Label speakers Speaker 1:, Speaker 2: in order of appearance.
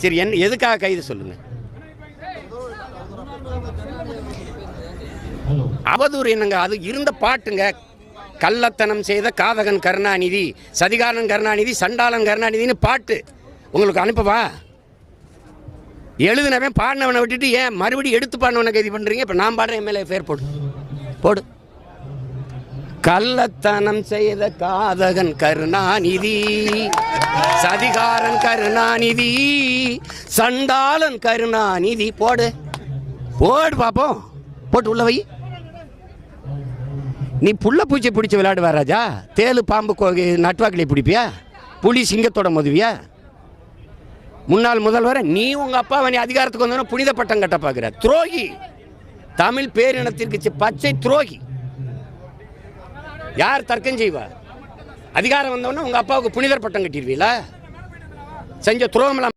Speaker 1: சரி, என்ன எதுக்காக கைது சொல்லுங்க. அவதூறு என்னங்க? அது இருந்த பாட்டுங்க. கள்ளத்தனம் செய்த காதகன் கருணாநிதி, சதிகாரன் கருணாநிதி, சண்டாளன் கருணாநிதினு பாட்டு உங்களுக்கு அனுப்பவா? எழுதினவன் பாடினவனை விட்டுட்டு ஏன் மறுபடியும் எடுத்து பாடினவனை கைது பண்ணுறீங்க? இப்போ நான் பாடுறேன், எம்எல்ஏ பேர் போடு போடு. கள்ளத்தனம் செய்த காதகன் கருணாநிதி, சதிகாரன் கருணாநிதி, சண்டாளன் கருணாநிதி, போடு போடு பார்ப்போம். போட்டு உள்ள வை. நீ புள்ள பூச்சி பிடிச்சி விளையாடுவா ராஜா? தேலு பாம்பு நட்வாக்கிலே பிடிப்பியா? புலி சிங்கத்தோட மோதுவியா? முன்னாள் முதல்வரை நீ உங்க அப்பாவை நீ அதிகாரத்துக்கு வந்தோன்னா புனித பட்டம் கட்ட பார்க்குற துரோகி. தமிழ் பேரினத்திற்கு பச்சை துரோகி. யார் தர்க்கம் செய்வா? அதிகாரம் வந்தோன்னா உங்க அப்பாவுக்கு புனிதர் பட்டம் கட்டிடுவீங்களா? செஞ்ச துரோகமெல்லாம்